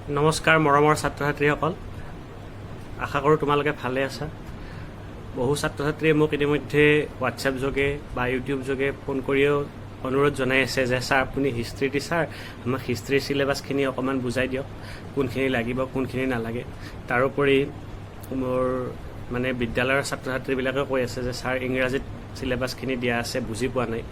নমস্কাৰ মৰমৰ ছাত্ৰ ছাত্ৰীসকল, আশা কৰোঁ তোমালোকে ভালে আছা। বহু ছাত্ৰ ছাত্ৰীয়ে মোক ইতিমধ্যে হোৱাটছএপ যোগে বা ইউটিউব যোগে ফোন কৰিও অনুৰোধ জনাই আছে যে ছাৰ আপুনি হিষ্ট্ৰী টিচাৰ, আমাক হিষ্ট্ৰীৰ চিলেবাছখিনি অকণমান বুজাই দিয়ক, কোনখিনি লাগিব কোনখিনি নালাগে। তাৰোপৰি মোৰ মানে বিদ্যালয়ৰ ছাত্ৰ ছাত্ৰীবিলাকে কৈ আছে যে ছাৰ ইংৰাজীত চিলেবাছখিনি দিয়া আছে, বুজি পোৱা নাই।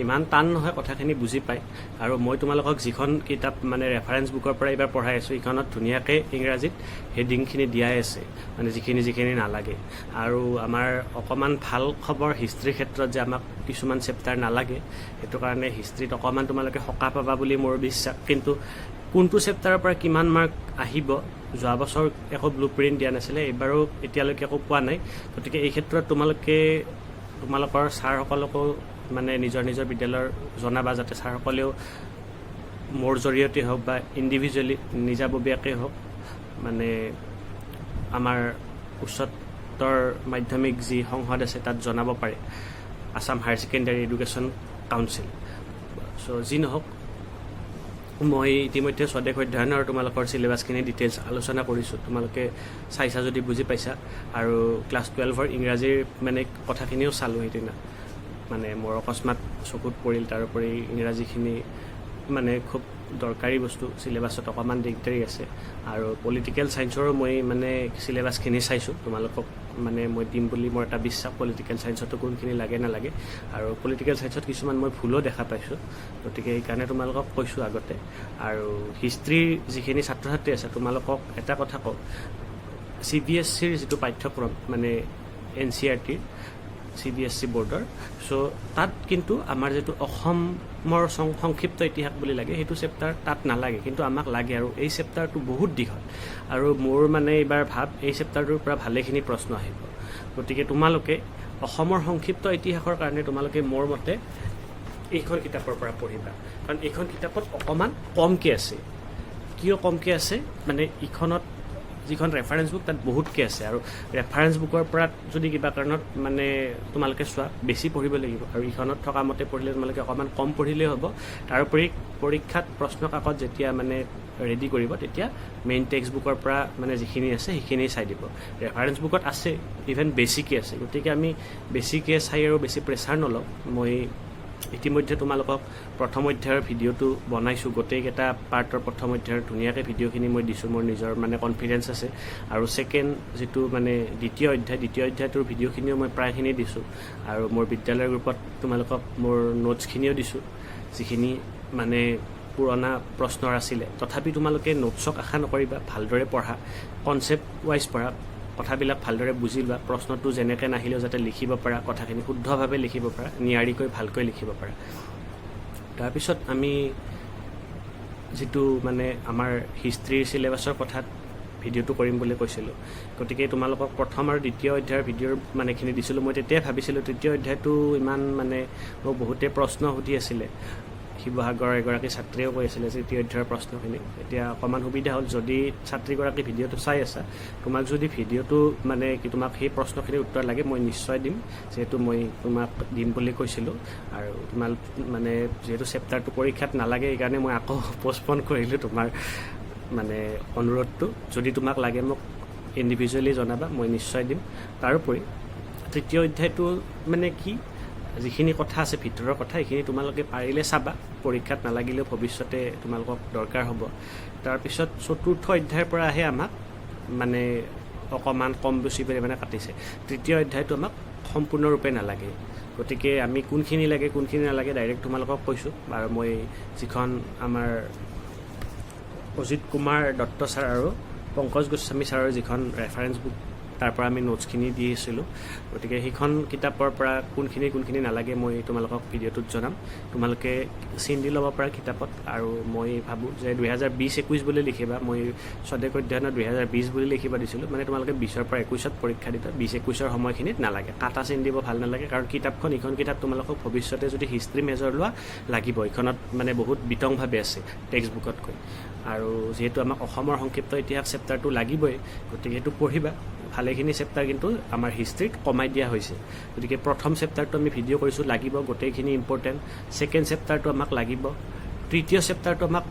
ইমান টান নহয়, কথাখিনি বুজি পায়। আৰু মই তোমালোকক যিখন কিতাপ মানে ৰেফাৰেঞ্চ বুকৰ পৰা এইবাৰ পঢ়াই আছোঁ, এইখনত ধুনীয়াকৈ ইংৰাজীত হেডিংখিনি দিয়াই আছে, মানে যিখিনি নালাগে। আৰু আমাৰ অকণমান ভাল খবৰ হিষ্ট্ৰীৰ ক্ষেত্ৰত যে আমাক কিছুমান চেপ্টাৰ নালাগে, সেইটো কাৰণে হিষ্ট্ৰীত অকণমান তোমালোকে সকাহ পাবা বুলি মোৰ বিশ্বাস। কিন্তু কোনটো চেপ্টাৰৰ পৰা কিমান মাৰ্ক আহিব, যোৱা বছৰ একো ব্লু প্ৰিণ্ট দিয়া নাছিলে, এইবাৰো এতিয়ালৈকে একো পোৱা নাই। গতিকে এই ক্ষেত্ৰত তোমালোকৰ ছাৰসকলকো মানে নিজৰ বিদ্যালয়ৰ জনাবা, যাতে ছাৰসকলেও মোৰ জৰিয়তে হওক বা ইণ্ডিভিজুৱেলি নিজাববীয়াকৈ হওক মানে আমাৰ উচ্চতৰ মাধ্যমিক যি সংসদ আছে তাত জনাব পাৰে, Assam higher secondary education council. So' যি নহওক, মই ইতিমধ্যে স্বদেশ অধ্যয়নৰ তোমালোকৰ চিলেবাছখিনি ডিটেইলছ আলোচনা কৰিছোঁ, তোমালোকে চাইছা যদি বুজি পাইছা। আৰু ক্লাছ 12ৰ ইংৰাজীৰ মানে কথাখিনিও চালোঁ সেইদিনা, মানে মোৰ অকস্মাত চকুত পৰিল। তাৰোপৰি ইংৰাজীখিনি মানে খুব দৰকাৰী বস্তু, চিলেবাছত অকণমান দিগদাৰী আছে। আৰু পলিটিকেল ছায়েন্সৰো মই মানে চিলেবাছখিনি চাইছোঁ, তোমালোকক মানে মই দিম বুলি মোৰ এটা বিশ্বাস। পলিটিকেল ছায়েন্সতো কোনখিনি লাগে নালাগে, আৰু পলিটিকেল ছায়েন্সত কিছুমান মই ভুলো দেখা পাইছোঁ, গতিকে সেইকাৰণে তোমালোকক কৈছোঁ আগতে। আৰু হিষ্ট্ৰীৰ যিখিনি ছাত্ৰ ছাত্ৰী আছে, তোমালোকক এটা কথা কওঁ, CBSEৰ যিটো পাঠ্যক্ৰম মানে NCERTৰ CBSE বৰ্ডৰ, চ' তাত কিন্তু আমাৰ যিটো অসমৰ সংক্ষিপ্ত ইতিহাস বুলি লাগে, সেইটো চেপ্টাৰ তাত নালাগে, কিন্তু আমাক লাগে। আৰু এই চেপ্টাৰটো বহুত দীঘল, আৰু মোৰ মানে এইবাৰ এই চেপ্টাৰটোৰ পৰা ভালেখিনি প্ৰশ্ন আহিব। গতিকে তোমালোকে অসমৰ সংক্ষিপ্ত ইতিহাসৰ কাৰণে তোমালোকে মোৰ মতে এইখন কিতাপৰ পৰা পঢ়িবা, কাৰণ এইখন কিতাপত অকণমান কমকৈ আছে। কিয় কমকৈ আছে মানে, ইখনত যিখন ৰেফাৰেঞ্চ বুক তাত বহুতকৈ আছে, আৰু ৰেফাৰেঞ্চ বুকৰ পৰা যদি কিবা কাৰণত মানে তোমালোকে চোৱা বেছি পঢ়িব লাগিব, আৰু ইখনত থকা মতে পঢ়িলে তোমালোকে অকণমান কম পঢ়িলেই হ'ব। তাৰোপৰি পৰীক্ষাত প্ৰশ্ন কাকত যেতিয়া মানে ৰেডি কৰিব, তেতিয়া মেইন টেক্সট বুকৰ পৰা মানে যিখিনি আছে সেইখিনি চাই দিব। ৰেফাৰেঞ্চ বুকত আছে, ইভেন বেছিকৈ আছে, গতিকে আমি বেছিকৈ চাই আৰু বেছি প্ৰেছাৰ নলওঁ। মই ইতিমধ্যে তোমালোকক প্ৰথম অধ্যায়ৰ ভিডিঅ'টো বনাইছোঁ, গোটেইকেইটা পাৰ্টৰ প্ৰথম অধ্যায়ৰ ধুনীয়াকৈ ভিডিঅ'খিনি মই দিছোঁ, মোৰ নিজৰ মানে কনফিডেঞ্চ আছে। আৰু ছেকেণ্ড যিটো মানে দ্বিতীয় অধ্যায়টোৰ ভিডিঅ'খিনিও মই প্ৰায়খিনি দিছোঁ, আৰু মোৰ বিদ্যালয়ৰ গ্ৰুপত তোমালোকক মোৰ নোটছখিনিও দিছোঁ, যিখিনি মানে পুৰণা প্ৰশ্নৰ আছিলে। তথাপি তোমালোকে নোটছক আশা নকৰিবা, ভালদৰে পঢ়া, কনচেপ্ট ৱাইজ পঢ়া, কথাবিলাক ভালদৰে বুজি লোৱা, প্ৰশ্নটো যেনেকৈ নাহিলেও যাতে লিখিব পাৰা, কথাখিনি শুদ্ধভাৱে লিখিব পাৰা, নিয়াৰিকৈ ভালকৈ লিখিব পাৰা। তাৰপিছত আমি যিটো মানে আমাৰ হিষ্ট্ৰীৰ চিলেবাছৰ কথাত ভিডিঅ'টো কৰিম বুলি কৈছিলোঁ, গতিকে তোমালোকক প্ৰথম আৰু দ্বিতীয় অধ্যায়ৰ ভিডিঅ'ৰ মানেখিনি দিছিলোঁ। মই তেতিয়াই ভাবিছিলোঁ তৃতীয় অধ্যায়টো ইমান মানে মোক বহুতে প্ৰশ্ন সুধি আছিলে, শিৱসাগৰৰ এগৰাকী ছাত্ৰীয়েও কৈ আছিলে যে তৃতীয় অধ্যায়ৰ প্ৰশ্নখিনি। এতিয়া অকণমান সুবিধা হ'ল, যদি ছাত্ৰীগৰাকী ভিডিঅ'টো চাই আছা, তোমাক যদি ভিডিঅ'টো মানে তোমাক সেই প্ৰশ্নখিনিৰ উত্তৰ লাগে, মই নিশ্চয় দিম, যিহেতু মই তোমাক দিম বুলি কৈছিলোঁ। আৰু তোমাক মানে যিহেতু চেপ্টাৰটো পৰীক্ষাত নালাগে, সেইকাৰণে মই আকৌ পষ্টপন কৰিলোঁ তোমাৰ মানে অনুৰোধটো। যদি তোমাক লাগে মোক ইণ্ডিভিজুৱেলি জনাবা, মই নিশ্চয় দিম। তাৰোপৰি তৃতীয় অধ্যায়টো মানে কি, যিখিনি কথা আছে ভিতৰৰ কথা, সেইখিনি তোমালোকে পাৰিলে চাবা, পৰীক্ষাত নালাগিলেও ভৱিষ্যতে তোমালোকক দৰকাৰ হ'ব। তাৰপিছত চতুৰ্থ অধ্যায়ৰ পৰা আহে আমাক মানে অকণমান কম বেছি পৰিমাণে কাটিছে। তৃতীয় অধ্যায়টো আমাক সম্পূৰ্ণৰূপে নালাগে, গতিকে আমি কোনখিনি লাগে কোনখিনি নালাগে ডাইৰেক্ট তোমালোকক কৈছোঁ। আৰু মই যিখন আমাৰ অজিত কুমাৰ দত্ত ছাৰ আৰু পংকজ গোস্বামী ছাৰৰ যিখন ৰেফাৰেঞ্চ বুক, তাৰ পৰা আমি নোটছখিনি দি আছিলোঁ, গতিকে সেইখন কিতাপৰ পৰা কোনখিনি নালাগে মই তোমালোকক ভিডিঅ'টোত জনাম। তোমালোকে চিন দি ল'ব পাৰা কিতাপত। আৰু মই ভাবোঁ যে 2020-21 বুলি লিখিবা, মই স্বদেশ অধ্যয়নত 2020 বুলি লিখিব দিছিলোঁ, মানে তোমালোকে 20ৰ পৰা 21ত পৰীক্ষা দিবা, 20-21ৰ সময়খিনিত নালাগে, কাটা চিন দিব ভাল নালাগে। কাৰণ ইখন কিতাপ তোমালোকক ভৱিষ্যতে যদি হিষ্ট্ৰী মেজৰ লোৱা লাগিব, এইখনত মানে বহুত বিতংভাৱে আছে টেক্সট বুকতকৈ। আৰু যিহেতু আমাক অসমৰ সংক্ষিপ্ত ইতিহাস চেপ্টাৰটো লাগিবই, গতিকে সেইটো পঢ়িবা। ভালেখিনি চেপ্টাৰ কিন্তু আমাৰ হিষ্ট্ৰীত কমাই দিয়া হৈছে, গতিকে প্ৰথম চেপ্টাৰটো আমি ভিডিঅ' কৰিছোঁ, লাগিব, গোটেইখিনি ইম্পৰ্টেণ্ট। ছেকেণ্ড চেপ্টাৰটো আমাক লাগিব, তৃতীয় চেপ্টাৰটো আমাক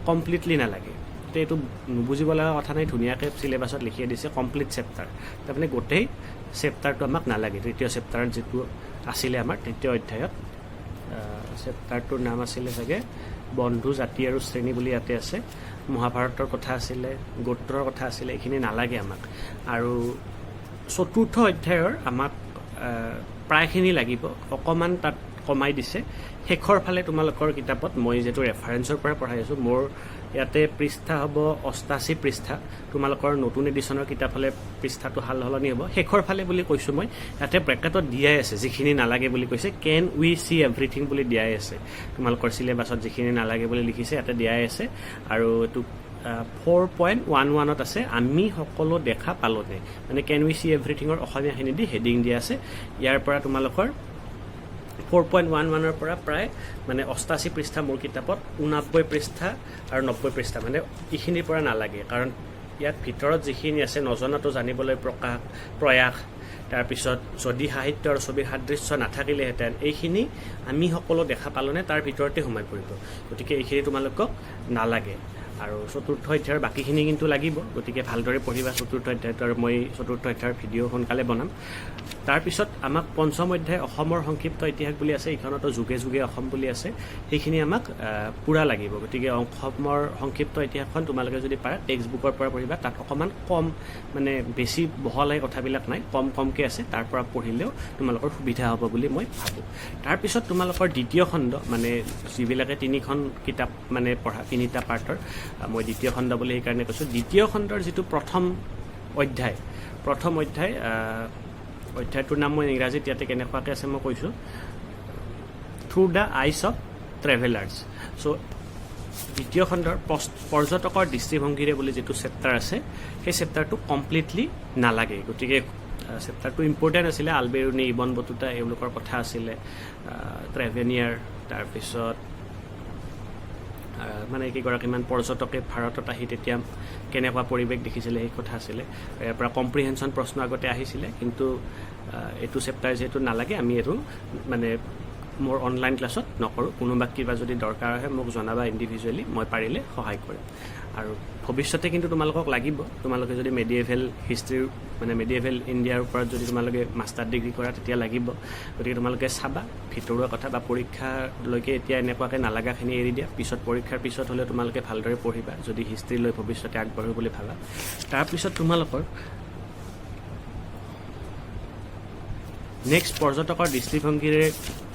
কমপ্লিটলি নালাগে, ইয়াতে এইটো নুবুজিব লগা কথা নাই, ধুনীয়াকৈ চিলেবাছত লিখিয়ে দিছে কমপ্লিট চেপ্টাৰ। তাৰমানে গোটেই চেপ্টাৰটো আমাক নালাগে। তৃতীয় চেপ্টাৰত যিটো আছিলে আমাৰ তৃতীয় অধ্যায়ত, চেপ্টাৰটোৰ নাম আছিলে চাগে বন্ধু জাতি আৰু শ্ৰেণী বুলি ইয়াতে আছে। মহাভাৰতৰ কথা আছিলে, গোত্ৰৰ কথা আছিলে, এইখিনি নালাগে আমাক। আৰু চতুৰ্থ অধ্যায়ৰ আমাক প্ৰায়খিনি লাগিব, অকণমান তাত কমাই দিছে। শেষৰ ফালে তোমালোকৰ কিতাপত মই যিহেতু ৰেফাৰেঞ্চৰ পৰা পঢ়াই আছোঁ, মোৰ ইয়াতে পৃষ্ঠা হ'ব 88 পৃষ্ঠা। তোমালোকৰ নতুন এডিশ্যনৰ কিতাপ হ'লে পৃষ্ঠাটো সাল সলনি হ'ব। শেষৰ ফালে বুলি কৈছোঁ মই, ইয়াতে ব্ৰেকেটত দিয়াই আছে যিখিনি নালাগে বুলি কৈছে, কেন উই চি এভৰিথিং বুলি দিয়াই আছে। তোমালোকৰ চিলেবাছত যিখিনি নালাগে বুলি লিখিছে ইয়াতে দিয়াই আছে। আৰু এইটো 4.11ত আছে আমি সকলো দেখা পালোনে, মানে কেন উই চি এভৰিথিঙৰ অসমীয়াখিনি দি হেডিং দিয়া আছে। ইয়াৰ পৰা তোমালোকৰ 4.11ৰ পৰা প্ৰায় মানে 88 পৃষ্ঠা মোৰ কিতাপত, 89 পৃষ্ঠা আৰু 90 পৃষ্ঠা মানে এইখিনিৰ পৰা নালাগে। কাৰণ ইয়াত ভিতৰত যিখিনি আছে নজনাটো জানিবলৈ প্ৰয়াস, তাৰপিছত যদি সাহিত্য আৰু ছবিৰ সাদৃশ্য নাথাকিলেহেঁতেন, এইখিনি আমি সকলো দেখা পালোনে তাৰ ভিতৰতে সোমাই পৰিব। গতিকে এইখিনি তোমালোকক নালাগে। আৰু চতুৰ্থ অধ্যায়ৰ বাকীখিনি কিন্তু লাগিব, গতিকে ভালদৰে পঢ়িবা চতুৰ্থ অধ্যায়টো। আৰু মই চতুৰ্থ অধ্যায়ৰ ভিডিঅ' সোনকালে বনাম। তাৰপিছত আমাক পঞ্চম অধ্যায় অসমৰ সংক্ষিপ্ত ইতিহাস বুলি আছে, এইখনতো যুগে যুগে অসম বুলি আছে, সেইখিনি আমাক পূৰা লাগিব। গতিকে অসমৰ সংক্ষিপ্ত ইতিহাসখন তোমালোকে যদি পাৰা টেক্সট বুকৰ পৰা পঢ়িবা। তাত অকণমান কম, মানে বেছি বহলাই কথাবিলাক নাই, কমকৈ আছে, তাৰ পৰা পঢ়িলেও তোমালোকৰ সুবিধা হ'ব বুলি মই ভাবোঁ। তাৰপিছত তোমালোকৰ দ্বিতীয় খণ্ড, মানে যিবিলাকে 3খন কিতাপ মানে পঢ়া, 3টা পাৰ্টৰ, মই দ্বিতীয় খণ্ড বুলি সেইকাৰণে কৈছোঁ। দ্বিতীয় খণ্ডৰ যিটো প্ৰথম অধ্যায়, অধ্যায়টোৰ নাম মই ইংৰাজীত ইয়াতে কেনেকুৱাকৈ আছে মই কৈছোঁ, through the eyes of travellers. So' দ্বিতীয় খণ্ডৰ পৰ্যটকৰ দৃষ্টিভংগীৰে বুলি যিটো চেপ্টাৰ আছে, সেই চেপ্টাৰটো কমপ্লিটলি নালাগে। গতিকে চেপ্টাৰটো ইম্পৰ্টেণ্ট আছিলে, আলবেৰুনি, ইবন বটুতা এওঁলোকৰ কথা আছিলে, ট্ৰেভেনিয়াৰ, তাৰপিছত মানে কেইগৰাকীমান পৰ্যটকে ভাৰতত আহি তেতিয়া কেনেকুৱা পৰিৱেশ দেখিছিলে সেই কথা আছিলে। ইয়াৰ পৰা কম্প্ৰিহেনশ্যন প্ৰশ্ন আগতে আহিছিলে, কিন্তু এইটো চেপ্টাৰ যিহেতু নালাগে, আমি এইটো মানে মোৰ অনলাইন ক্লাছত নকৰোঁ। কোনোবা কিবা যদি দৰকাৰ হয় মোক জনাবা ইণ্ডিভিজুৱেলি, মই পাৰিলে সহায় কৰিম। আৰু ভৱিষ্যতে কিন্তু তোমালোকক লাগিব, তোমালোকে যদি মেডিয়েভেল হিষ্ট্ৰীৰ মানে মেডিয়েভেল ইণ্ডিয়াৰ ওপৰত যদি তোমালোকে মাষ্টাৰ ডিগ্ৰী কৰা তেতিয়া লাগিব। গতিকে তোমালোকে চাবা ভিতৰুৱা কথা, বা পৰীক্ষালৈকে এতিয়া এনেকুৱাকৈ নালাগাখিনি এৰি দিয়া, পিছত পৰীক্ষাৰ পিছত হ'লেও তোমালোকে ভালদৰে পঢ়িবা যদি হিষ্ট্ৰী লৈ ভৱিষ্যতে আগবাঢ়ো বুলি ভাবা। তাৰপিছত তোমালোকৰ নেক্সট পৰ্যটকৰ দৃষ্টিভংগীৰে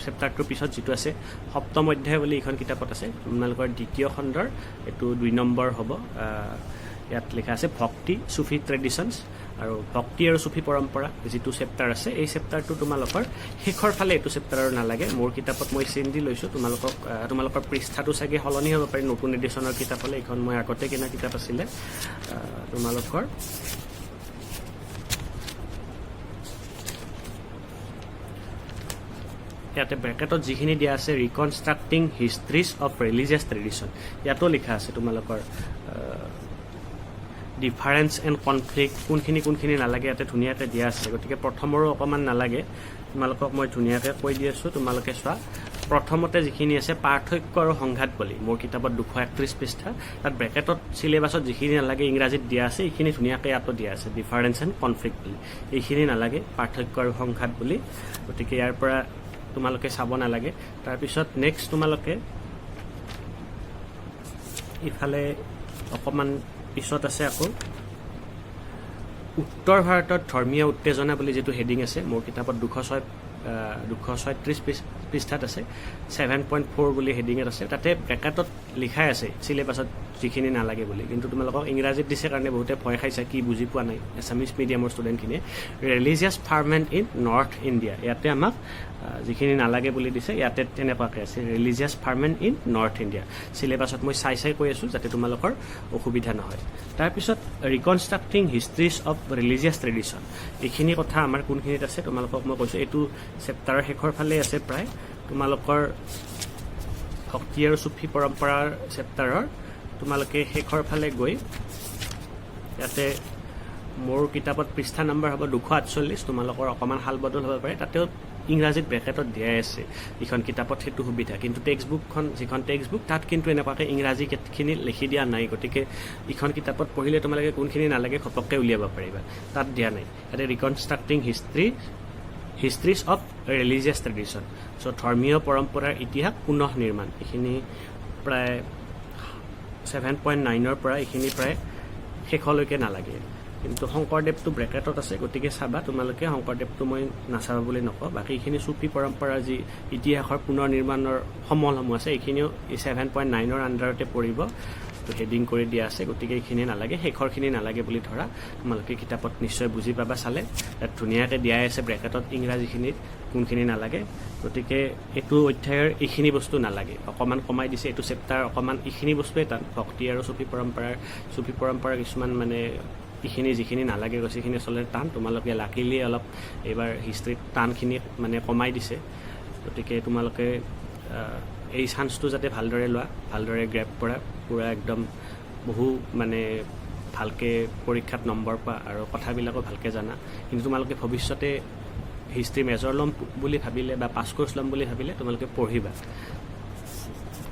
চেপ্টাৰটোৰ পিছত যিটো আছে সপ্তম অধ্যায় বুলি এইখন কিতাপত আছে, তোমালোকৰ দ্বিতীয় খণ্ডৰ এইটো 2 নম্বৰ হ'ব। ইয়াত লিখা আছে ভক্তি চুফি ট্ৰেডিশ্যনছ, আৰু ভক্তি আৰু চুফি পৰম্পৰা যিটো চেপ্টাৰ আছে, এই চেপ্টাৰটো তোমালোকৰ শেষৰ ফালে এইটো চেপ্টাৰৰ নালাগে। মোৰ কিতাপত মই চেইন দি লৈছোঁ, তোমালোকৰ পৃষ্ঠাটো চাগে সলনি হ'ব পাৰে নতুন এডিশ্যনৰ কিতাপ হ'লে। এইখন মই আগতে কিনা কিতাপ আছিলে। তোমালোকৰ ইয়াতে ব্ৰেকেটত যিখিনি দিয়া আছে, ৰিকনষ্ট্ৰাক্টিং হিষ্ট্ৰীজ অফ ৰিলিজিয়াছ ট্ৰেডিশ্যন, ইয়াতো লিখা আছে তোমালোকৰ ডিফাৰেঞ্চ এণ্ড কনফ্লিক্ট, কোনখিনি নালাগে ইয়াতে ধুনীয়াকৈ দিয়া আছে। গতিকে প্ৰথমৰো অকণমান নালাগে, তোমালোকক মই ধুনীয়াকৈ কৈ দি আছোঁ, তোমালোকে চোৱা। প্ৰথমতে যিখিনি আছে পাৰ্থক্য আৰু সংঘাত বুলি, মোৰ কিতাপত 231 পৃষ্ঠা, তাত ব্ৰেকেটত চিলেবাছত যিখিনি নালাগে ইংৰাজীত দিয়া আছে, এইখিনি ধুনীয়াকৈ ইয়াতো দিয়া আছে ডিফাৰেঞ্চ এণ্ড কনফ্লিক্ট বুলি। এইখিনি নালাগে পাৰ্থক্য আৰু সংঘাত বুলি, গতিকে ইয়াৰ পৰা তোমালোকে চাব নালাগে। তাৰপিছত নেক্সট তোমালোকে ইফালে অকণমান পিছত আছে আকৌ উত্তৰ ভাৰতত ধৰ্মীয় উত্তেজনা বুলি যিটো হেডিং আছে, মোৰ কিতাপত 236 পৃষ্ঠাত আছে, 7.4 বুলি হেডিঙত আছে। তাতে ব্ৰেকেটত লিখাই আছে চিলেবাছত যিখিনি নালাগে বুলি, কিন্তু তোমালোকক ইংৰাজীত দিছে কাৰণে বহুতে ভয় খাইছে, কি বুজি পোৱা নাই এছামিজ মিডিয়ামৰ ষ্টুডেণ্টখিনিয়ে। Religious ferment in north India, ইয়াতে আমাক যিখিনি নালাগে বুলি দিছে, ইয়াতে তেনেকুৱাকৈ আছে religious ferment in north India. চিলেবাছত মই চাই কৈ আছোঁ যাতে তোমালোকৰ অসুবিধা নহয়। তাৰপিছত reconstructing histories of religious tradition, এইখিনি কথা আমাৰ কোনখিনিত আছে তোমালোকক মই কৈছোঁ, এইটো চেপ্টাৰৰ শেষৰ ফালে আছে প্ৰায়। তোমালোকৰ ভক্তি আৰু চুফি পৰম্পৰাৰ চেপ্টাৰৰ তোমালোকে শেষৰ ফালে গৈ ইয়াতে মোৰ কিতাপত পৃষ্ঠা নম্বৰ হ'ব 248, তোমালোকৰ অকণমান সাল বদল হ'ব পাৰে, তাতেও ইংৰাজীত ব্ৰেকেটত দিয়াই আছে ইখন কিতাপত সেইটো সুবিধা, কিন্তু টেক্সট বুকখন যিখন টেক্সট বুক তাত কিন্তু এনেকুৱাকৈ ইংৰাজীখিনি লিখি দিয়া নাই, গতিকে ইখন কিতাপত পঢ়িলে তোমালোকে কোনখিনি নালাগে ঘপককৈ উলিয়াব পাৰিবা, তাত দিয়া নাই। ইয়াতে ৰিকনষ্ট্ৰাক্টিং হিষ্ট্ৰীজ অফ ৰিলিজিয়াছ ট্ৰেডিশ্যন, চ' ধৰ্মীয় পৰম্পৰাৰ ইতিহাস পুনঃ নিৰ্মাণ, এইখিনি প্ৰায় 7.9 পৰা এইখিনি প্ৰায় শেষলৈকে নালাগে। কিন্তু শংকৰদেৱটো ব্ৰেকেটত আছে, গতিকে চাবা তোমালোকে, শংকৰদেৱটো মই নাচাবা বুলি নকওঁ, বাকী এইখিনি চুফি পৰম্পৰাৰ যি ইতিহাসৰ পুনৰ নিৰ্মাণৰ সমলসমূহ আছে এইখিনিও এই 7.9 আণ্ডাৰতে পৰিব, তো হেডিং কৰি দিয়া আছে, গতিকে এইখিনি নালাগে, শেষৰখিনি নালাগে বুলি ধৰা, তোমালোকে কিতাপত নিশ্চয় বুজি পাবা চালে, তাত ধুনীয়াকৈ দিয়াই আছে ব্ৰেকেটত ইংৰাজীখিনিত কোনখিনি নালাগে, গতিকে এইটো অধ্যায়ৰ এইখিনি বস্তু নালাগে, অকণমান কমাই দিছে, এইটো চেপ্টাৰ অকণমান এইখিনি বস্তুৱে টান, ভক্তি আৰু চুফি পৰম্পৰাৰ কিছুমান মানে এইখিনি যিখিনি নালাগে গৈছে সেইখিনি আচলতে টান, তোমালোকে লাকিলি অলপ এইবাৰ হিষ্ট্ৰীত টানখিনি মানে কমাই দিছে, গতিকে তোমালোকে এই চান্সটো যাতে ভালদৰে লোৱা, ভালদৰে গ্ৰেপ কৰা, পূৰা একদম বহু মানে ভালকৈ পৰীক্ষাত নম্বৰ পোৱা আৰু কথাবিলাকো ভালকৈ জানা। কিন্তু তোমালোকে ভৱিষ্যতে হিষ্ট্ৰী মেজৰ ল'ম বুলি ভাবিলে বা পাছ কোৰ্চ ল'ম বুলি ভাবিলে তোমালোকে পঢ়িবা।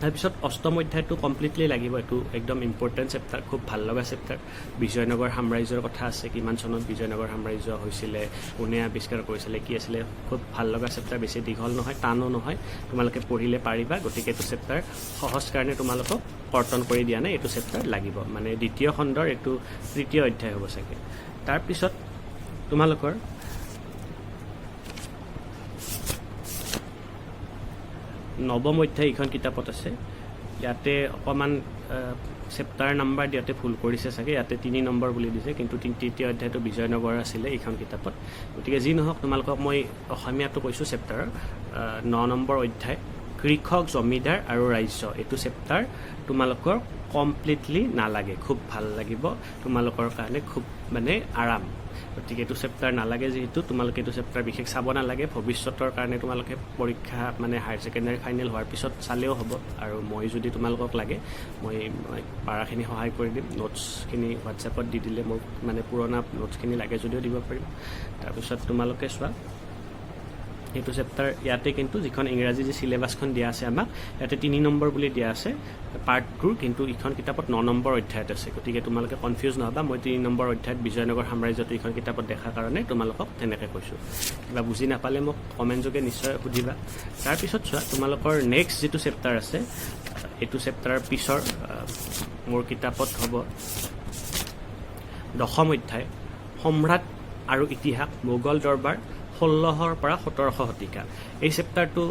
তাৰপিছত অষ্টম অধ্যায়টো কমপ্লিটলি লাগিব, এইটো একদম ইম্পৰ্টেণ্ট চেপ্টাৰ, খুব ভাল লগা চেপ্টাৰ। বিজয়নগৰ সাম্ৰাজ্যৰ কথা আছে, কিমান চনত বিজয়নগৰ সাম্ৰাজ্য হৈছিলে, কোনে আৱিষ্কাৰ কৰিছিলে, কি আছিলে, খুব ভাল লগা চেপ্টাৰ, বেছি দীঘল নহয়, টানো নহয়, তোমালোকে পঢ়িলে পাৰিবা, গতিকে এইটো চেপ্টাৰ সহজ কাৰণে তোমালোকক কৰ্তন কৰি দিয়া নাই, এইটো চেপ্টাৰ লাগিব, মানে দ্বিতীয় খণ্ডৰ এইটো তৃতীয় অধ্যায় হ'ব চাগে। তাৰপিছত তোমালোকৰ নৱম অধ্যায় এইখন কিতাপত আছে, ইয়াতে অকণমান চেপ্টাৰ নাম্বাৰ দিয়াতে ভুল কৰিছে চাগে, ইয়াতে 3 নম্বৰ বুলি দিছে, কিন্তু তৃতীয় অধ্যায়টো বিজয়নগৰ আছিলে এইখন কিতাপত, গতিকে যি নহওক তোমালোকক মই অসমীয়াটো কৈছোঁ চেপ্টাৰৰ 9 নম্বৰ অধ্যায় কৃষক, জমিদাৰ আৰু ৰাজ্য, এইটো চেপ্টাৰ তোমালোকৰ কমপ্লিটলি নালাগে, খুব ভাল লাগিব তোমালোকৰ কাৰণে, খুব মানে আৰাম, গতিকে এইটো চেপ্টাৰ নালাগে, যিহেতু তোমালোকে এইটো চেপ্টাৰ বিশেষ চাব নালাগে, ভৱিষ্যতৰ কাৰণে তোমালোকে পৰীক্ষা মানে হায়াৰ ছেকেণ্ডাৰী ফাইনেল হোৱাৰ পিছত চালেও হ'ব, আৰু মই যদি তোমালোকক লাগে মই পাৰাখিনি সহায় কৰি দিম, নোটছখিনি হোৱাটছএপত দি দিলে মোক মানে পুৰণা নোটছখিনি লাগে যদিও দিব পাৰিম। তাৰপিছত তোমালোকে চোৱা এইটো চেপ্টাৰ, ইয়াতে কিন্তু যিখন ইংৰাজী যি চিলেবাছখন দিয়া আছে আমাক, ইয়াতে 3 নম্বৰ বুলি দিয়া আছে পাৰ্ট 2, কিন্তু ইখন কিতাপত 9 নম্বৰ অধ্যায়ত আছে, গতিকে তোমালোকে কনফিউজ নহ'বা, মই 3 নম্বৰ অধ্যায়ত বিজয়নগৰ সাম্ৰাজ্যটো এইখন কিতাপত দেখাৰ কাৰণে তোমালোকক তেনেকৈ কৈছোঁ। কিবা বুজি নাপালে মোক কমেণ্ট যোগে নিশ্চয় সুধিবা। তাৰপিছত চোৱা তোমালোকৰ নেক্সট যিটো চেপ্টাৰ আছে, এইটো চেপ্টাৰৰ পিছৰ মোৰ কিতাপত হ'ব 10ম অধ্যায় সম্ৰাট আৰু ইতিহাস, মোগল দৰবাৰ 1600 পৰা 1700 শতিকা। এই চেপ্টাৰটো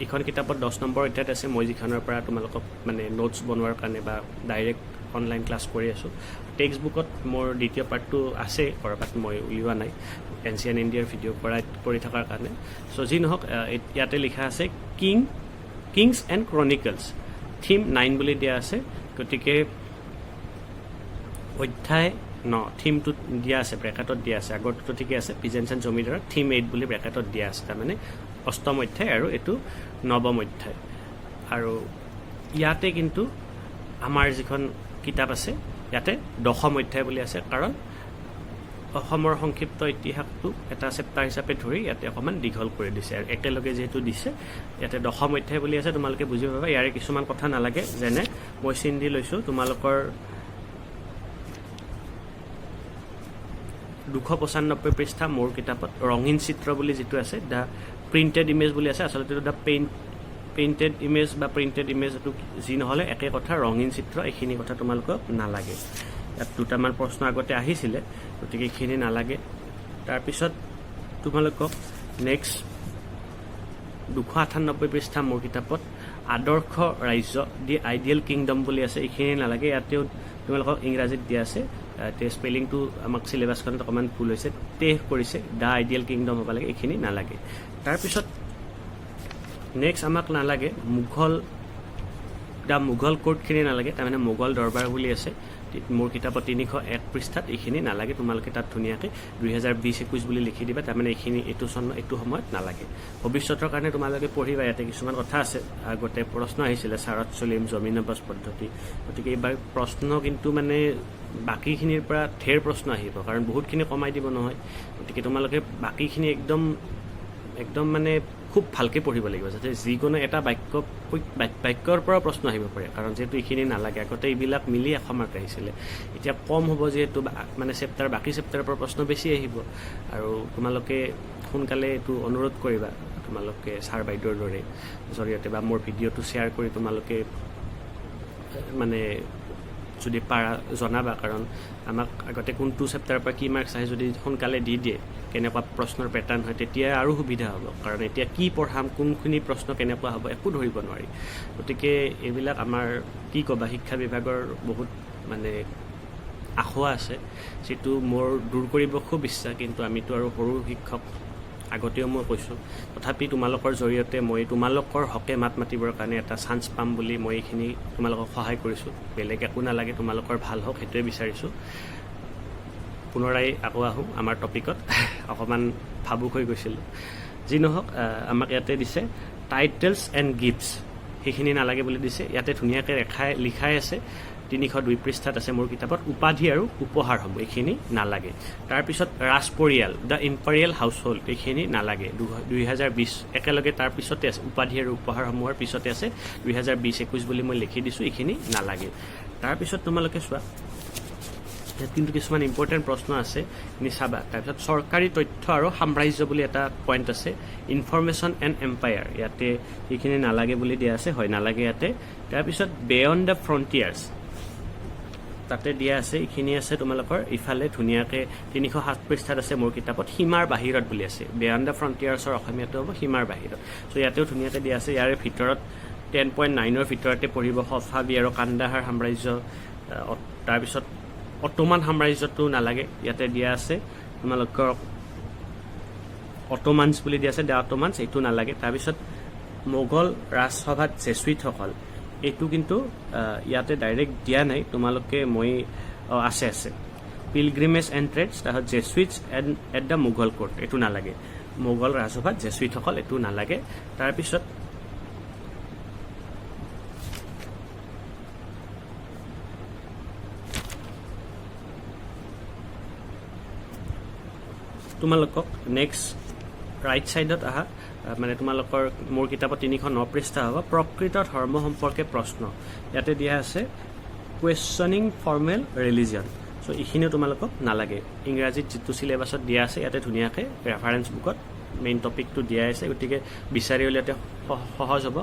এইখন কিতাপত 10 নম্বৰ অধ্যায়ত আছে, মই যিখনৰ পৰা তোমালোকক মানে নোটছ বনোৱাৰ কাৰণে বা ডাইৰেক্ট অনলাইন ক্লাছ কৰি আছোঁ। টেক্সট বুকত মোৰ দ্বিতীয় পাৰ্টটো আছে, ক'ৰবাত মই উলিওৱা নাই, এনচিয়েণ্ট ইণ্ডিয়াৰ ভিডিঅ' কৰি থকাৰ কাৰণে। চ' যি নহওক ইয়াতে লিখা আছে কিংছ এণ্ড ক্ৰনিকলছ, থিম 9 বুলি দিয়া আছে, গতিকে অধ্যায় 9 থিমটো দিয়া আছে, ব্ৰেকেটত দিয়া আছে, আগৰটোতো ঠিকে আছে, পিজেন্স এণ্ড জমিদাৰৰ থিম 8 বুলি ব্ৰেকেটত দিয়া আছে, তাৰমানে অষ্টম অধ্যায় আৰু এইটো 9ম অধ্যায়। আৰু ইয়াতে কিন্তু আমাৰ যিখন কিতাপ আছে ইয়াতে 10ম অধ্যায় বুলি আছে, কাৰণ অসমৰ সংক্ষিপ্ত ইতিহাসটো এটা চেপ্টাৰ হিচাপে ধৰি ইয়াতে অকণমান দীঘল কৰি দিছে, আৰু একেলগে যিহেতু দিছে ইয়াতে 10ম অধ্যায় বুলি আছে, তোমালোকে বুজি পাবা। ইয়াৰে কিছুমান কথা নালাগে, যেনে মই চিন দি লৈছোঁ, তোমালোকৰ 295 পৃষ্ঠা মোৰ কিতাপত ৰঙীন চিত্ৰ বুলি যিটো আছে, দ্য প্ৰিণ্টেড ইমেজ বুলি আছে, আচলতে দ্য পেইণ্টেড ইমেজ বা প্ৰিণ্টেড ইমেজ, এইটো যি নহ'লে একে কথা, ৰঙীন চিত্ৰ, এইখিনি কথা তোমালোকক নালাগে। ইয়াত 2টামান প্ৰশ্ন আগতে আহিছিলে, গতিকে এইখিনি নালাগে। তাৰপিছত তোমালোকক নেক্সট 298 পৃষ্ঠা মোৰ কিতাপত আদৰ্শ ৰাজ্য, দি আইডিয়েল কিংডম বুলি আছে, এইখিনি নালাগে। ইয়াতেও তোমালোকক ইংৰাজীত দিয়া আছে, স্পেলিংটো আমাক চিলেবাছখনত অকণমান ভুল হৈছে, কৰিছে, দ্য আইডিয়েল কিংডম হ'ব লাগে, এইখিনি নালাগে। তাৰপিছত নেক্সট আমাক নালাগে দ্য মোগল কোৰ্টখিনি নালাগে, তাৰমানে মোগল দৰবাৰ বুলি আছে মোৰ কিতাপত 301 পৃষ্ঠাত, এইখিনি নালাগে, তোমালোকে তাত ধুনীয়াকৈ 2020-21 বুলি লিখি দিবা, তাৰমানে এইখিনি এইটো সময়ত নালাগে। ভৱিষ্যতৰ কাৰণে তোমালোকে পঢ়িবা, ইয়াতে কিছুমান কথা আছে, আগতে প্ৰশ্ন আহিছিলে চাৰত চলিম জমিনবাজ পদ্ধতি, গতিকে এইবাৰ প্ৰশ্ন কিন্তু মানে বাকীখিনিৰ পৰা ঢেৰ প্ৰশ্ন আহিব, কাৰণ বহুতখিনি কমাই দিব নহয়, গতিকে তোমালোকে বাকীখিনি একদম একদম মানে খুব ভালকৈ পঢ়িব লাগিব, যাতে যিকোনো এটা বাক্যৰ পৰা প্ৰশ্ন আহিব পাৰে, কাৰণ যিহেতু এইখিনি নালাগে। আগতে এইবিলাক মিলি 100 মাৰ্ক আহিছিলে, এতিয়া কম হ'ব যিহেতু মানে বাকী চেপ্টাৰৰ পৰা প্ৰশ্ন বেছি আহিব। আৰু তোমালোকে সোনকালে এইটো অনুৰোধ কৰিবা, তোমালোকে ছাৰ বাইদেউৰ দৰে জৰিয়তে বা মোৰ ভিডিঅ'টো শ্বেয়াৰ কৰি তোমালোকে মানে যদি পাৰা জনাবা, কাৰণ আমাক আগতে কোনটো চেপ্টাৰৰ পৰা কি মাৰ্কছ আহে যদি সোনকালে দি দিয়ে, কেনেকুৱা প্ৰশ্নৰ পেটাৰ্ণ হয়, তেতিয়া আৰু সুবিধা হ'ব। কাৰণ এতিয়া কি পঢ়াম, কোনখিনি প্ৰশ্ন কেনেকুৱা হ'ব একো ধৰিব নোৱাৰি। গতিকে এইবিলাক আমাৰ কি ক'বা, শিক্ষা বিভাগৰ বহুত মানে আশা আছে, যিটো মোৰ দূৰ কৰিব খুব ইচ্ছা, কিন্তু আমিতো আৰু সৰু শিক্ষক, আগতেও মই কৈছোঁ। তথাপি তোমালোকৰ জৰিয়তে মই তোমালোকৰ হকে মাত মাতিবৰ কাৰণে এটা চান্স পাম বুলি মই এইখিনি তোমালোকক সহায় কৰিছোঁ। বেলেগ একো নালাগে, তোমালোকৰ ভাল হওক সেইটোৱে বিচাৰিছোঁ। পুনৰাই আকৌ আহোঁ আমাৰ টপিকত, অকণমান ভাবুক হৈ গৈছিলোঁ। যি নহওক, আমাক ইয়াতে দিছে টাইটেলছ এণ্ড গিফ্টছ, সেইখিনি নালাগে বুলি দিছে। ইয়াতে ধুনীয়াকৈ লিখাই আছে, 302 পৃষ্ঠাত আছে মোৰ কিতাপত, উপাধি আৰু উপহাৰসমূহ, এইখিনি নালাগে। তাৰপিছত ৰাজ পৰিয়াল, দ্য ইম্পেৰিয়েল হাউচ হোল্ড, এইখিনি নালাগে। 2020 একেলগে তাৰ পিছতে আছে, উপাধি আৰু উপহাৰসমূহৰ পিছতে আছে 2020-21 বুলি মই লিখি দিছোঁ, এইখিনি নালাগে। তাৰপিছত তোমালোকে চোৱা, কিন্তু কিছুমান ইম্পৰ্টেণ্ট প্ৰশ্ন আছে, তুমি চাবা। তাৰপিছত চৰকাৰী তথ্য আৰু সাম্ৰাজ্য বুলি এটা পইণ্ট আছে, ইনফৰমেশ্যন এণ্ড এম্পায়াৰ, ইয়াতে এইখিনি নালাগে বুলি দিয়া আছে, হয় নালাগে ইয়াতে। তাৰপিছত বিয়ণ্ড দ্য ফ্ৰণ্টিয়াৰ্ছ, তাতে দিয়া আছে, এইখিনি আছে তোমালোকৰ ইফালে ধুনীয়াকৈ 307 পৃষ্ঠাত আছে মোৰ কিতাপত, সীমাৰ বাহিৰত বুলি আছে। বিয়ণ্ড দ্য ফ্ৰণ্টিয়াৰ্ছৰ অসমীয়াটো হ'ব সীমাৰ বাহিৰত। চ' ইয়াতেও ধুনীয়াকৈ দিয়া আছে। ইয়াৰে ভিতৰত 10.9ৰ ভিতৰতে পঢ়িব সফাবি আৰু কান্দাহাৰ সাম্ৰাজ্য। তাৰপিছত অটোমান সাম্ৰাজ্যটো নালাগে, ইয়াতে দিয়া আছে তোমালোকৰ অটোমানছ বুলি দিয়া আছে, দ্য অটোমানছ, এইটো নালাগে। তাৰপিছত মোগল ৰাজসভাত জেচুইটসকল, এইটো কিন্তু ইয়াতে ডাইৰেক্ট দিয়া নাই, তোমালোকে মই আছে পিলগ্ৰিমেজ এণ্ড ট্ৰেডছ, তাৰপিছত জেচুইটছ এট দ্য মোগল কোৰ্ট, এইটো নালাগে। মোগল ৰাজসভাত জেচুইটসকল, এইটো নালাগে। তাৰপিছত তোমালোকক নেক্সট ৰাইট ছাইডত আহা, মানে তোমালোকৰ মোৰ কিতাপত 309 পৃষ্ঠা হ'ব, প্ৰকৃত ধৰ্ম সম্পৰ্কে প্ৰশ্ন। ইয়াতে দিয়া আছে কুৱেশ্যনিং ফৰ্মেল ৰিলিজিয়ন। চ' এইখিনিও তোমালোকক নালাগে। ইংৰাজীত যিটো চিলেবাছত দিয়া আছে, ইয়াতে ধুনীয়াকৈ ৰেফাৰেঞ্চ বুকত মেইন টপিকটো দিয়া আছে, গতিকে বিচাৰি উলিয়াওঁতে সহজ হ'ব।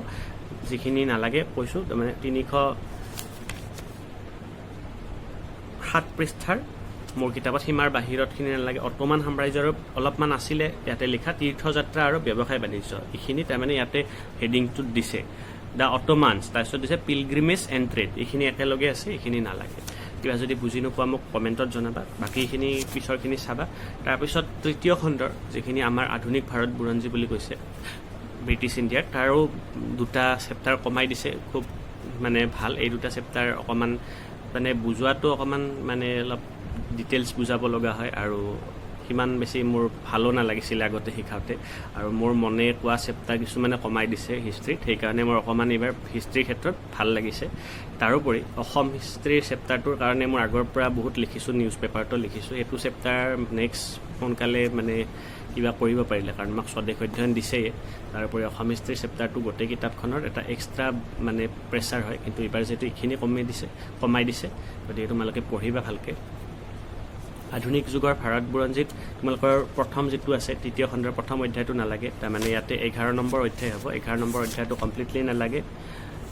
যিখিনি নালাগে কৈছোঁ, তাৰমানে 307 পৃষ্ঠাৰ মোৰ কিতাপত সীমাৰ বাহিৰতখিনি নালাগে। অটোমান সাম্ৰাজ্যৰ অলপমান আছিলে ইয়াতে লিখা, তীৰ্থযাত্ৰা আৰু ব্যৱসায় বাণিজ্য, এইখিনি তাৰমানে ইয়াতে হেডিংটোত দিছে দ্য অটোমানছ, তাৰপিছত দিছে পিলগ্ৰিমেজ এণ্ড ট্ৰেড, এইখিনি একেলগে আছে, এইখিনি নালাগে। কিবা যদি বুজি নোপোৱা মোক কমেণ্টত জনাবা, বাকীখিনি পিছৰখিনি চাবা। তাৰপিছত তৃতীয় খণ্ডৰ যিখিনি আমাৰ আধুনিক ভাৰত বুৰঞ্জী বুলি কৈছে ব্ৰিটিছ ইণ্ডিয়াৰ, তাৰো 2টা চেপ্টাৰ কমাই দিছে, খুব মানে ভাল। এই 2টা চেপ্টাৰ অকণমান মানে বুজোৱাটো অকণমান মানে অলপ ডিটেইলছ বুজাব লগা হয়, আৰু সিমান বেছি মোৰ ভালো নালাগিছিলে আগতে শিকাওঁতে, আৰু মোৰ মনে কোৱা চেপ্টাৰ কিছুমানে কমাই দিছে হিষ্ট্ৰীত, সেইকাৰণে মোৰ অকণমান এইবাৰ হিষ্ট্ৰীৰ ক্ষেত্ৰত ভাল লাগিছে। তাৰোপৰি অসম হিষ্ট্ৰীৰ চেপ্টাৰটোৰ কাৰণে মোৰ আগৰ পৰা বহুত লিখিছোঁ, নিউজ পেপাৰতো লিখিছোঁ। সেইটো চেপ্টাৰ নেক্সট সোনকালে মানে কিবা কৰিব পাৰিলে, কাৰণ আমাক স্বদেশ অধ্যয়ন দিছেই। তাৰোপৰি অসম হিষ্ট্ৰীৰ চেপ্টাৰটো গোটেই কিতাপখনৰ এটা এক্সট্ৰা মানে প্ৰেছাৰ হয়, কিন্তু এইবাৰ যিহেতু এইখিনি কমাই দিছে, গতিকে তোমালোকে পঢ়িবা ভালকৈ। আধুনিক যুগৰ ভাৰত বুৰঞ্জীত তোমালোকৰ প্ৰথম যিটো আছে, 3য় খণ্ডৰ প্ৰথম অধ্যায়টো নালাগে, তাৰমানে ইয়াতে 11 নম্বৰ অধ্যায় হ'ব। 11 নম্বৰ অধ্যায়টো কমপ্লিটলি নালাগে।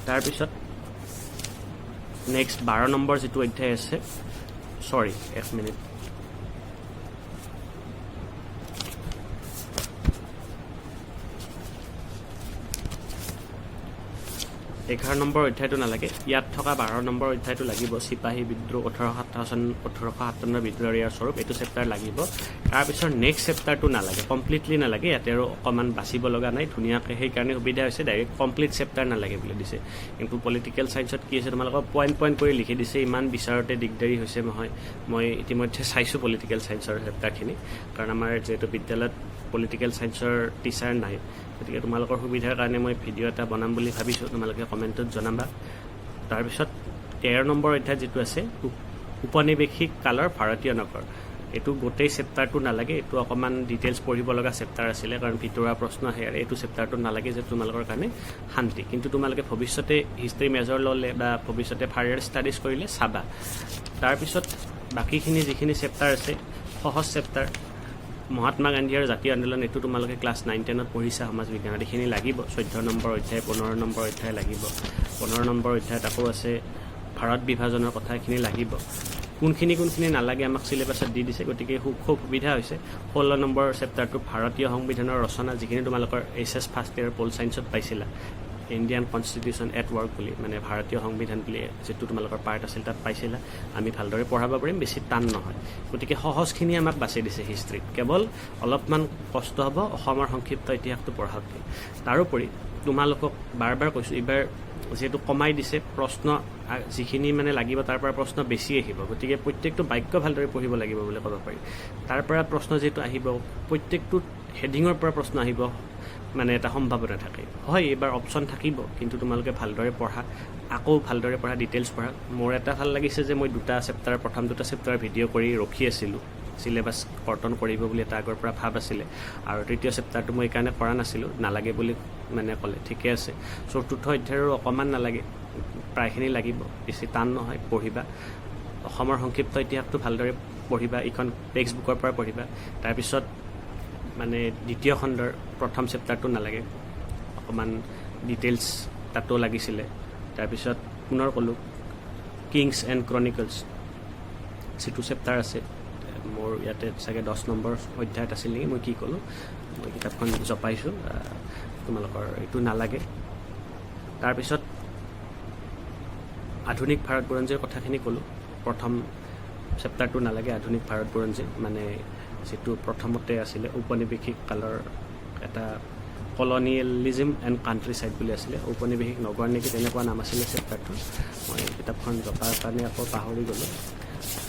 তাৰপিছত নেক্সট 12 নম্বৰ যিটো অধ্যায় আছে, চৰি 1 মিনিট, 11 নম্বৰ অধ্যায়টো নালাগে, ইয়াত থকা 12 নম্বৰ অধ্যায়টো লাগিব, চিপাহী বিদ্ৰোহ 1857 বিদ্ৰোহৰ ইয়াৰ স্বৰূপ, এইটো চেপ্টাৰ লাগিব। তাৰপিছত নেক্সট চেপ্টাৰটো নালাগে, কমপ্লিটলি নালাগে, ইয়াতে আৰু অকণমান বাচিব লগা নাই, ধুনীয়াকৈ সেইকাৰণে সুবিধা হৈছে, ডাইৰেক্ট কমপ্লিট চেপ্টাৰ নালাগে বুলি দিছে। কিন্তু পলিটিকেল ছায়েন্সত কি আছে, তোমালোকক পইণ্ট কৰি লিখি দিছে, ইমান বিচাৰোঁতে দিগদাৰী হৈছে নহয়। মই ইতিমধ্যে চাইছোঁ পলিটিকেল ছায়েন্সৰ চেপ্টাৰখিনি, কাৰণ আমাৰ যিহেতু বিদ্যালয়ত পলিটিকেল ছায়েন্সৰ টিচাৰ নাই, গতিকে তোমালোকৰ সুবিধাৰ কাৰণে মই ভিডিঅ' এটা বনাম বুলি ভাবিছোঁ, তোমালোকে কমেণ্টত জনাবা। তাৰপিছত 13 নম্বৰ অধ্যায় যিটো আছে, উপনিৱেশিক কালৰ ভাৰতীয় নগৰ, এইটো গোটেই চেপ্টাৰটো নালাগে, এইটো অকণমান ডিটেইলছ পঢ়িব লগা চেপ্টাৰ আছিলে, কাৰণ ভিতৰুৱা প্ৰশ্ন আহে। এইটো চেপ্টাৰটো নালাগে যে তোমালোকৰ কাৰণে শান্তি, কিন্তু তোমালোকে ভৱিষ্যতে হিষ্ট্ৰী মেজৰ ল'লে বা ভৱিষ্যতে ফাৰ্ডাৰ ষ্টাডিজ কৰিলে চাবা। তাৰপিছত বাকীখিনি যিখিনি চেপ্টাৰ আছে সহজ চেপ্টাৰ, মহাত্মা গান্ধী আৰু জাতীয় আন্দোলন, এইটো তোমালোকে ক্লাছ 9-10ত পঢ়িছা সমাজ বিজ্ঞানত, এইখিনি লাগিব। 14 নম্বৰ অধ্যায়, 15 নম্বৰ অধ্যায় লাগিব। 15 নম্বৰ অধ্যায়ত আকৌ আছে ভাৰত বিভাজনৰ কথা, এইখিনি লাগিব। কোনখিনি নালাগে আমাক চিলেবাছত দি দিছে, গতিকে খুব সুবিধা হৈছে। 16 নম্বৰ চেপ্টাৰটো ভাৰতীয় সংবিধানৰ ৰচনা, যিখিনি তোমালোকৰ HS ফাৰ্ষ্ট ইয়েৰ পল চায়েন্সত পাইছিলা, ইণ্ডিয়ান কনষ্টিটিউশ্যন এট ৱৰ্ক বুলি, মানে ভাৰতীয় সংবিধান বুলি যিটো তোমালোকৰ পাৰ্ট আছিল তাত পাইছিলা। আমি ভালদৰে পঢ়াব পাৰিম, বেছি টান নহয়। গতিকে সহজখিনি আমাক বাছি দিছে হিষ্ট্ৰীত, কেৱল অলপমান কষ্ট হ'ব অসমৰ সংক্ষিপ্ত ইতিহাসটো পঢ়াওঁতে। তাৰোপৰি তোমালোকক বাৰ বাৰ কৈছোঁ, এইবাৰ যিহেতু কমাই দিছে প্ৰশ্ন, যিখিনি মানে লাগিব তাৰ পৰা প্ৰশ্ন বেছি আহিব, গতিকে প্ৰত্যেকটো বাক্য ভালদৰে পঢ়িব লাগিব বুলি ক'ব পাৰি। তাৰ পৰা প্ৰশ্ন যিহেতু আহিব, প্ৰত্যেকটো হেডিঙৰ পৰা প্ৰশ্ন আহিব, মানে এটা সম্ভাৱনা থাকে। হয়, এইবাৰ অপশ্যন থাকিব, কিন্তু তোমালোকে ভালদৰে পঢ়া, আকৌ ভালদৰে পঢ়া, ডিটেইলছ পঢ়া। মোৰ এটা ভাল লাগিছে যে মই প্ৰথম দুটা চেপ্টাৰ ভিডিঅ' কৰি ৰখি আছিলোঁ, চিলেবাছ কৰ্তন কৰিব বুলি এটা আগৰ পৰা ভাৱ আছিলে, আৰু তৃতীয় চেপ্টাৰটো মই এইকাৰণে কৰা নাছিলোঁ, নালাগে বুলি মানে ক'লে, ঠিকে আছে। চতুৰ্থ অধ্যায়ৰো অকণমান নালাগে, প্ৰায়খিনি লাগিব, বেছি টান নহয়, পঢ়িবা। অসমৰ সংক্ষিপ্ত ইতিহাসটো ভালদৰে পঢ়িবা, এইখন টেক্সট বুকৰ পৰা পঢ়িবা। তাৰপিছত মানে দ্বিতীয় খণ্ডৰ প্ৰথম চেপ্টাৰটো নালাগে, অকণমান ডিটেইলছ তাতো লাগিছিলে। তাৰপিছত পুনৰ ক'লোঁ কিংছ এণ্ড ক্ৰনিকলছ যিটো চেপ্টাৰ আছে, মোৰ ইয়াতে চাগে 10 নম্বৰ অধ্যায়ত আছিল নেকি, মই কি ক'লোঁ, মই কিতাপখন জপাইছোঁ, তোমালোকৰ এইটো নালাগে। তাৰপিছত আধুনিক ভাৰত বুৰঞ্জীৰ কথাখিনি ক'লোঁ, প্ৰথম চেপ্টাৰটো নালাগে। আধুনিক ভাৰত বুৰঞ্জী মানে যিটো প্ৰথমতে আছিলে ঔপনিৱেশিক কালৰ এটা কলনিয়েলিজিম এণ্ড কাণ্ট্ৰি চাইড বুলি আছিলে, ঔপনিৱেশিক নগৰ নেকি তেনেকুৱা নাম আছিলে চেপ্টাৰটো। মই কিতাপখন জপাৰ কাৰণে আকৌ পাহৰি গ'লোঁ,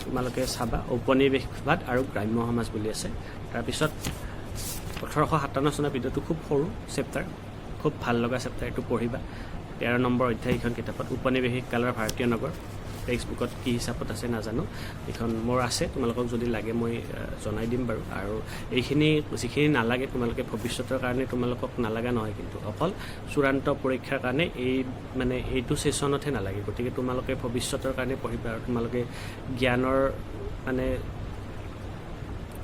তোমালোকে চাবা। ঔপনিৱেশবাদ আৰু গ্ৰাম্য সমাজ বুলি আছে। তাৰপিছত 1857 চনৰ ভিডিঅ'টো খুব সৰু চেপ্টাৰ, খুব ভাল লগা চেপ্টাৰ, এইটো পঢ়িবা। 13 নম্বৰ অধ্যায় এইখন কিতাপত, ঔপনিৱেশিক কালৰ ভাৰতীয় নগৰ, টেক্সট বুকত কি হিচাপত আছে নাজানো, এইখন মোৰ আছে, তোমালোকক যদি লাগে মই জনাই দিম বাৰু। আৰু এইখিনি যিখিনি নালাগে তোমালোকে ভৱিষ্যতৰ কাৰণে তোমালোকক নালাগা নহয়, কিন্তু অকল চূড়ান্ত পৰীক্ষাৰ কাৰণে এইটো ছেশ্যনতহে নালাগে। গতিকে তোমালোকে ভৱিষ্যতৰ কাৰণে পঢ়িবা, আৰু তোমালোকে জ্ঞানৰ মানে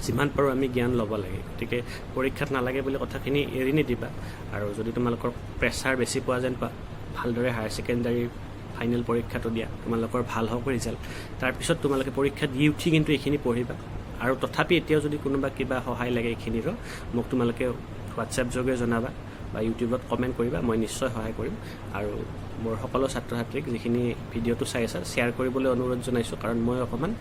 যিমান পাৰোঁ আমি জ্ঞান ল'ব লাগে, গতিকে পৰীক্ষাত নালাগে বুলি কথাখিনি এৰি নিদিবা। আৰু যদি তোমালোকৰ প্ৰেছাৰ বেছি পোৱা যেন পোৱা, ভালদৰে হায়াৰ ছেকেণ্ডাৰী ফাইনেল পৰীক্ষাটো দিয়া, তোমালোকৰ ভাল হওক ৰিজাল্ট। তাৰপিছত তোমালোকে পৰীক্ষা দি উঠি কিন্তু এইখিনি পঢ়িবা। আৰু তথাপি এতিয়াও যদি কোনোবা কিবা সহায় লাগে এইখিনিৰো, মোক তোমালোকে হোৱাটছএপ যোগে জনাবা বা ইউটিউবত কমেণ্ট কৰিবা, মই নিশ্চয় সহায় কৰিম। আৰু মোৰ সকলো ছাত্ৰ ছাত্ৰীক যিখিনি ভিডিঅ'টো চাই আছে শ্বেয়াৰ কৰিবলৈ অনুৰোধ জনাইছোঁ, কাৰণ মই অকণমান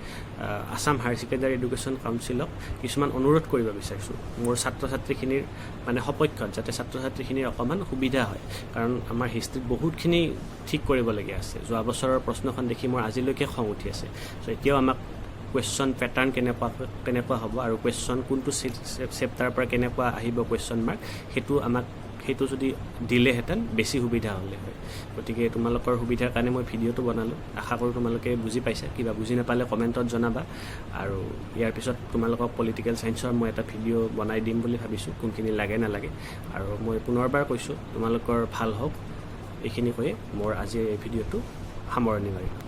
আছাম হায়াৰ ছেকেণ্ডাৰী এডুকেশ্যন কাউন্সিলক কিছুমান অনুৰোধ কৰিব বিচাৰিছোঁ মোৰ ছাত্ৰ ছাত্ৰীখিনিৰ মানে সপক্ষত, যাতে ছাত্ৰ ছাত্ৰীখিনিৰ অকণমান সুবিধা হয়। কাৰণ আমাৰ হিষ্ট্ৰীত বহুতখিনি ঠিক কৰিবলগীয়া আছে। যোৱা বছৰৰ প্ৰশ্নখন দেখি মোৰ আজিলৈকে খং উঠি আছে। চ' এতিয়াও আমাক কুৱেশ্যন পেটাৰ্ণ কেনেকুৱা হ'ব আৰু কুৱেশ্যন কোনটো চেপ্টাৰৰ পৰা কেনেকুৱা আহিব কুৱেশ্যন মাৰ্ক, সেইটো যদি দিলেহেঁতেন বেছি সুবিধা হ'লে হয়। গতিকে তোমালোকৰ সুবিধাৰ কাৰণে মই ভিডিঅ'টো বনালোঁ, আশা কৰোঁ তোমালোকে বুজি পাইছা। কিবা বুজি নাপালে কমেণ্টত জনাবা। আৰু ইয়াৰ পিছত তোমালোকক পলিটিকেল ছায়েন্সৰ মই এটা ভিডিঅ' বনাই দিম বুলি ভাবিছোঁ, কোনখিনি লাগে নালাগে। আৰু মই পুনৰবাৰ কৈছোঁ তোমালোকৰ ভাল হওক, এইখিনি কৈয়ে মোৰ আজি এই ভিডিঅ'টো সামৰণি মাৰিলোঁ।